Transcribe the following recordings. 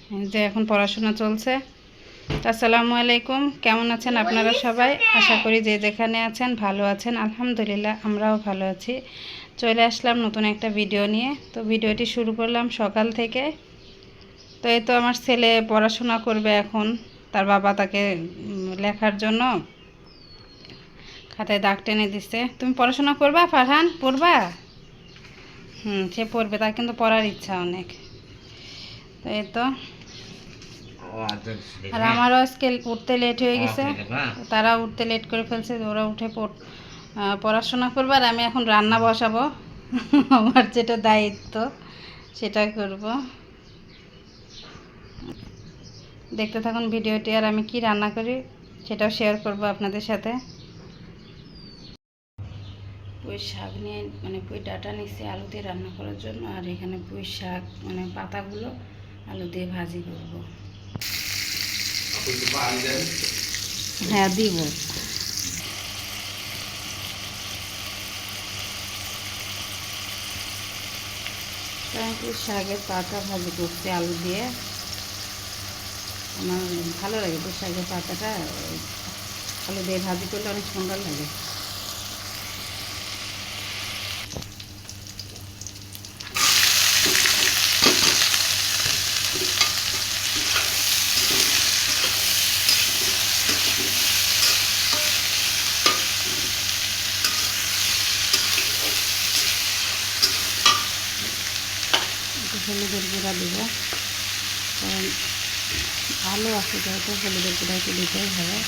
যে এখন পড়াশোনা চলছে। আসসালামু আলাইকুম, কেমন আছেন আপনারা সবাই? আশা করি যে যেখানে আছেন ভালো আছেন। আলহামদুলিল্লাহ আমরাও ভালো আছি। চলে আসলাম নতুন একটা ভিডিও নিয়ে। তো ভিডিওটি শুরু করলাম সকাল থেকে। তো এই তো আমার ছেলে পড়াশোনা করবে এখন। তার বাবা তাকে লেখার জন্য খাতায় দাগ টেনে দিচ্ছে। তুমি পড়াশোনা করবা ফারহান? পড়বা? সে পড়বে, তার কিন্তু পড়ার ইচ্ছা অনেক। তো এই তো, আর আমারও আজকে উঠতে লেট হয়ে গেছে। তারা উঠতে লেট করে ফেলছে, ওরা উঠে পড়াশোনা করবে, আর আমি এখন রান্না বসাবো। আমার যেটা দায়িত্ব সেটা করব। দেখতে থাকুন ভিডিওটি, আর আমি কি রান্না করি সেটাও শেয়ার করব আপনাদের সাথে। পুঁই শাক নিয়ে পুঁই ডাঁটা নিচ্ছি আলু দিয়ে রান্না করার জন্য, আর এখানে পুঁই শাক পাতাগুলো আলু দিয়ে ভাজি করব। হ্যাঁ দিব। পুঁই শাকের পাতা ভাজি করছি আলু দিয়ে। আমার ভালো লাগে পুঁই শাকের পাতাটা আলু দিয়ে ভাজি করলে অনেক সুন্দর লাগে। হলুদের গুঁড়া দিব, কারণ আলু আছে যেহেতু হলুদের গুঁড়া একটু দিতেই হবে।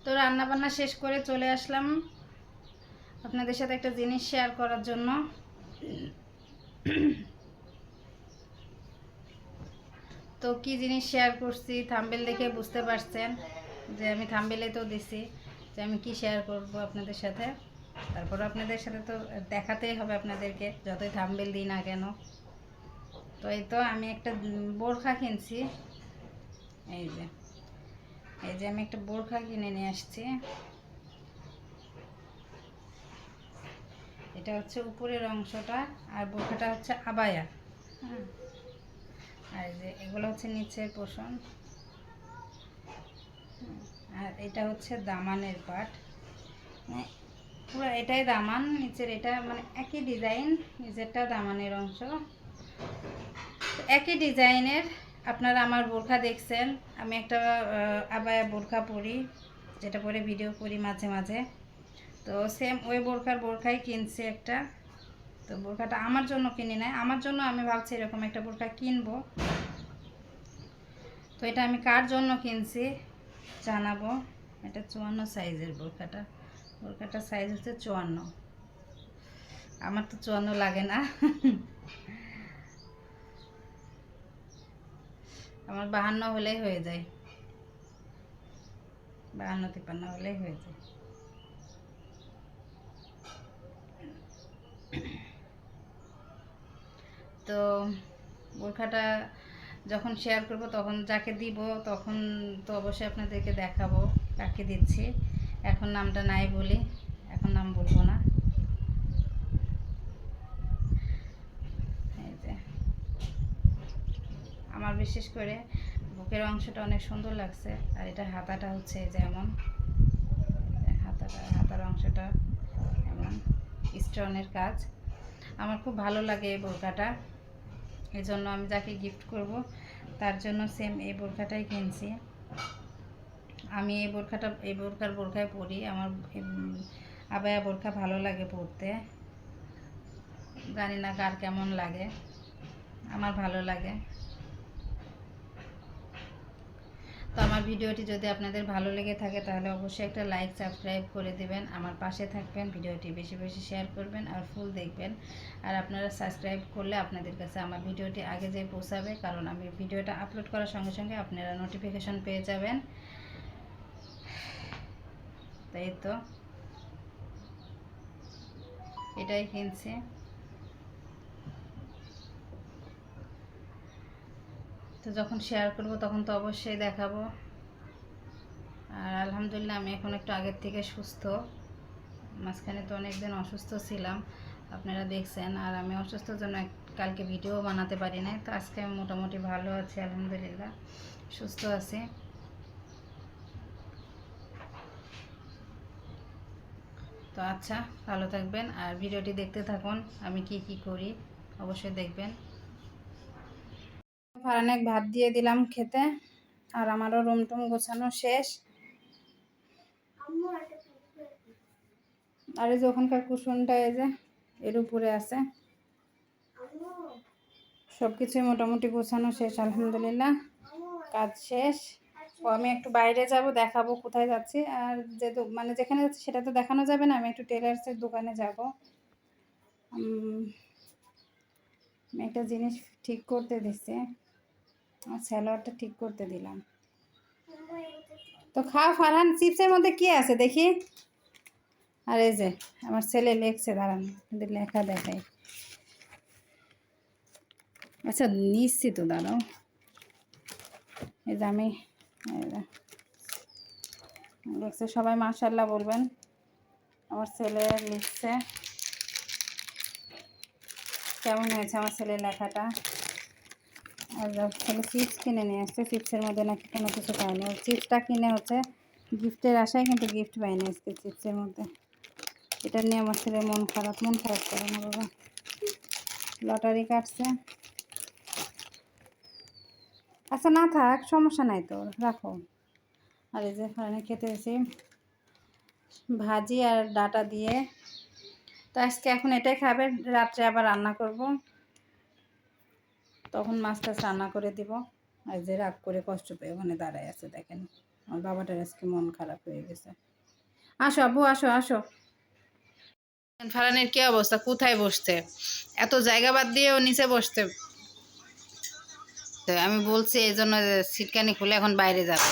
তো রান্না বান্না শেষ করে চলে আসলাম আপনাদের সাথে একটা জিনিস শেয়ার করার জন্য। তো কি জিনিস শেয়ার করছি থাম্বনেল দেখে বুঝতে পারছেন, যে আমি থাম্বনেলে তো দিছি যে আমি কি শেয়ার করব আপনাদের সাথে। তারপর আপনাদের সাথে তো দেখাতেই হবে আপনাদেরকে, যতই থাম্বনেল দিই না কেন। তো এই তো আমি একটা বোরখা কিনছি। এই যে আমি একটা বোরখা কিনে নিয়ে আসছি। এটা হচ্ছে উপরের অংশটা, আর বোরখাটা হচ্ছে আবায়া। হ্যাঁ, আর যে এগুলো হচ্ছে নিচের পোষণ, আর এটা হচ্ছে দামানের পাট। পুরো এটাই দামান, নিচের এটা একই ডিজাইন, নিচেরটা দামানের অংশ। একই ডিজাইনের আপনারা আমার বোরখা দেখছেন, আমি একটা আবায়া বোরখা পরি, যেটা পরে ভিডিও করি মাঝে মাঝে। তো সেম ওই বোরখাই কিনছি একটা। তো বোরখাটা আমার জন্য কিনি নাই, আমার জন্য আমি ভাবছি এরকম একটা বোরখা কিনবো। তো এটা আমি কার জন্য কিনছি জানাবো। এটা 54 সাইজের বোরখাটার সাইজ হচ্ছে 54। আমার তো 54 লাগে না আমার 52 হলেই হয়ে যায়, 52-53 হলেই হয়ে যায়। তো বোরখাটা যখন শেয়ার করব, তখন যাকে দিব তখন তো অবশ্যই আপনাদেরকে দেখাবো কাকে দিচ্ছি। এখন নামটা নাই বলি, এখন নাম বলবো না। এই যে আমার বিশেষ করে বুকের অংশটা অনেক সুন্দর লাগছে। আর এটা হাতাটা হচ্ছে যেমন হাতার অংশটা এমন স্টোনের কাজ। আমার খুব ভালো লাগে এই বোরখাটা, এই জন্য আমি যাকে গিফট করব তার জন্য সেম এই বোরখাটাই কিনছি। আমি এই বোরখায় পরি। আমার আবায়া বোরখা ভালো লাগে পরতে, জানি না কার কেমন লাগে, আমার ভালো লাগে। তো আমার ভিডিওটি যদি আপনাদের ভালো লেগে থাকে তাহলে অবশ্যই একটা লাইক সাবস্ক্রাইব করে দেবেন, আমার পাশে থাকবেন, ভিডিওটি বেশি বেশি শেয়ার করবেন আর ফুল দেখবেন। আর আপনারা সাবস্ক্রাইব করলে আপনাদের কাছে আমার ভিডিওটি আগে যেয়ে পৌঁছাবে, কারণ আমি ভিডিওটা আপলোড করার সঙ্গে সঙ্গে আপনারা নোটিফিকেশন পেয়ে যাবেন। তাই তো এটাই কিনছি। তো যখন শেয়ার করব তখন তো অবশ্যই দেখাবো। আর আলহামদুলিল্লাহ আমি এখন একটু আগের থেকে সুস্থ। মাঝখানে তো অনেক দিন অসুস্থ ছিলাম, আপনারা দেখছেন। আর আমি অসুস্থর জন্য কালকে ভিডিও বানাতে পারি নাই। তো আজকে আমি মোটামুটি ভালো আছি, আলহামদুলিল্লাহ সুস্থ আছি। তো আচ্ছা, ভালো থাকবেন আর ভিডিওটি দেখতে থাকুন, আমি কি কি করি অবশ্যই দেখবেন। ফারানেক ভাত দিয়ে দিলাম খেতে, আর আমারও রুম টুম গোছানো শেষ। আর এই যে ওখানকার কুশনটা এই যে এর উপরে আছে, সব কিছুই মোটামুটি গোছানো শেষ, আলহামদুলিল্লাহ কাজ শেষ। ও আমি একটু বাইরে যাব, দেখাবো কোথায় যাচ্ছি। আর যে মানে যেখানে যাচ্ছি সেটা তো দেখানো যাবে না, আমি একটু টেলার্সের দোকানে যাব। আমি একটা জিনিস ঠিক করতে দিচ্ছি, আমার স্যালোয়ারটা ঠিক করতে দিলাম। তো খাও ফারহান, চিপসের মধ্যে কি আছে দেখি। আর এই যে আমার ছেলে লেখছে, দাঁড়ান লেখা দেখাই। আচ্ছা নিচ্ছি তো, দাঁড়াও। এই যে আমি লিখছে, সবাই মাশাআল্লাহ বলবেন। আমার ছেলে লিখছে, কেমন হয়েছে আমার ছেলের লেখাটা। আর ছেলে চিপস কিনে নিয়ে আসছে, চিপসের মধ্যে নাকি কোনো কিছু পায়নি। ওর চিপসটা কিনে হচ্ছে গিফটের আশায়, কিন্তু গিফট পাইনি আজকে চিপসের মধ্যে। এটা নিয়ে আমার ছেলে মন খারাপ করে না বাবা, লটারি কাটছে। আচ্ছা না থাক, সমস্যা নাই তো, রাখো। আর এই যে ওখানে খেতে এসে ভাজি আর ডাটা দিয়ে। তো আজকে এখন এটাই খাবে, রাত্রে আবার রান্না করব, তখন মাছ টাছ রান্না করে দিব। আর যে রাগ করে কষ্ট পেয়ে ওখানে দাঁড়ায় আছে, দেখেন আমার বাবাটার আজকে মন খারাপ হয়ে গেছে। আসো আব্বু, আসো আসো। ফারানের কি অবস্থা, কোথায় বসতে, এত জায়গা বাদ দিয়েও নিচে বসতে। আমি বলছি এই জন্য সিটকানি খুলে এখন বাইরে যাবে।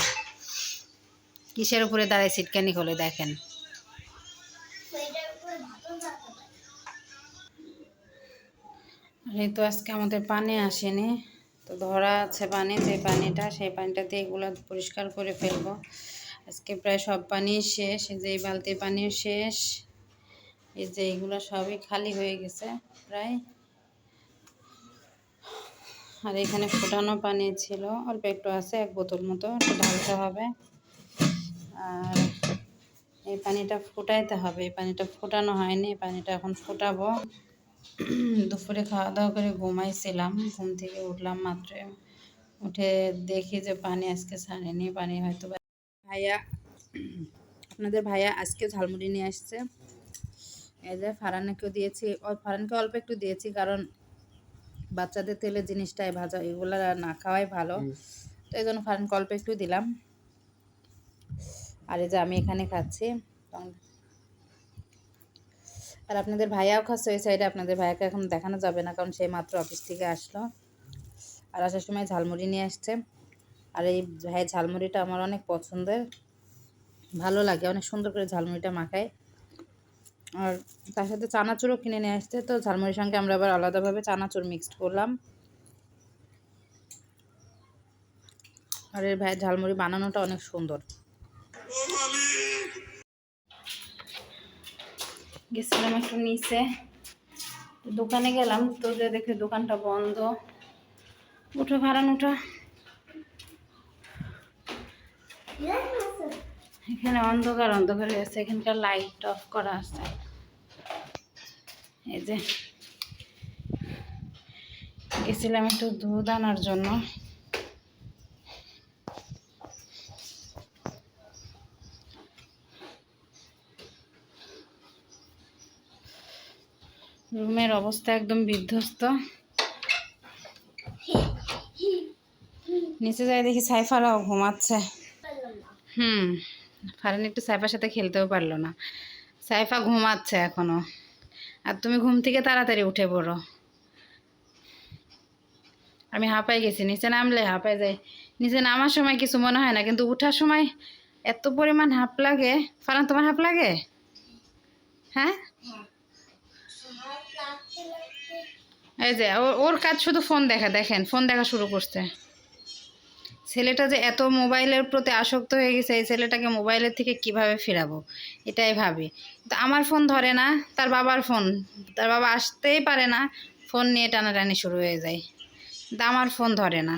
কিসের উপরে দাঁড়ায় সিটকানি খুলে, দেখেন। এই তো আজকে আমাদের পানি আসেনি, তো ধরা আছে পানি, যে পানিটা সেই পানিটা দিয়ে এগুলো পরিষ্কার করে ফেলবো। আজকে প্রায় সব পানি শেষ, এই যে এই বালতি পানিও শেষ, এই যে এইগুলো সবই খালি হয়ে গেছে প্রায়। আর এখানে ফোটানো পানি ছিল অল্প একটু আছে, 1 বোতল মতো, একটু ঢালতে হবে। আর এই পানিটা ফুটাইতে হবে, এই পানিটা ফোটানো হয়নি, এই পানিটা এখন ফোটাবো। দুপুরে খাওয়া দাওয়া করে ঘুমাইছিলাম, ঘুম থেকে উঠলাম মাত্র, উঠে দেখি যে পানি আজকে ছাড়েনি, পানি হয়তো ভাইয়া, আপনাদের ভাইয়া আজকে ঝালমুড়ি নিয়ে আসছে। এই যে ফারানকেও দিয়েছি, ফারানকে অল্প একটু দিয়েছি, কারণ বাচ্চাদের তেলের জিনিসটাই ভাজা এগুলো না খাওয়াই ভালো, তো এই জন্য ফারানকে অল্প একটু দিলাম। আর এই যে আমি এখানে খাচ্ছি, আর আপনাদের ভাইয়াও খাচ্ছে ওই সাইডে। আপনাদের ভাইয়াকে এখন দেখানো যাবে না, কারণ সে মাত্র অফিস থেকে আসলো, আর আসার সময় ঝালমুড়ি নিয়ে আসছে। আর এই ভাই ঝালমুড়িটা আমার অনেক পছন্দের, ভালো লাগে, অনেক সুন্দর করে ঝালমুড়িটা মাখায়। আর তার সাথে চানাচুরও কিনে নিয়ে আসছে, তো ঝালমুড়ির সঙ্গে আমরা আবার আলাদাভাবে চানাচুর মিক্সড করলাম। আর এর ভাই ঝালমুড়ি বানানোটা অনেক সুন্দর। গেছিলাম একটু নিচে, দোকানে গেলাম, তো দেখে দোকানটা বন্ধ। উঠো ভাড়ান, উঠো। এখানে অন্ধকার অন্ধকার হয়ে আছে, এখানকার লাইট অফ করা আছে। এই যে গেছিলাম একটু দুধ আনার জন্য। রুমের অবস্থা একদম বিধ্বস্ত। নিচে যাই দেখি সাইফারাও ঘুমাচ্ছে। ফারান একটু সাইফার সাথে খেলতেও পারলো না, সাইফা ঘুমাচ্ছে এখনো। আর তুমি ঘুম থেকে তাড়াতাড়ি উঠে পড়ো। আমি হাঁপাই গেছি, নিচে নামলে হাঁপাই যাই। নিচে নামার সময় কিছু মনে হয় না, কিন্তু উঠার সময় এত পরিমাণ হাঁপ লাগে। ফারান, তোমার হাঁপ লাগে? হ্যাঁ, এই যে ওর কাজ শুধু ফোন দেখা, দেখেন ফোন দেখা শুরু করছে। ছেলেটা যে এত মোবাইলের প্রতি আসক্ত হয়ে গেছে, এই ছেলেটাকে মোবাইলের থেকে কিভাবে ফেরাবো এটাই ভাবি। তো আমার ফোন ধরে না, তার বাবার ফোন, তার বাবা আসতেই পারে না, ফোন নিয়ে টানাটানি শুরু হয়ে যায়। কিন্তু আমার ফোন ধরে না।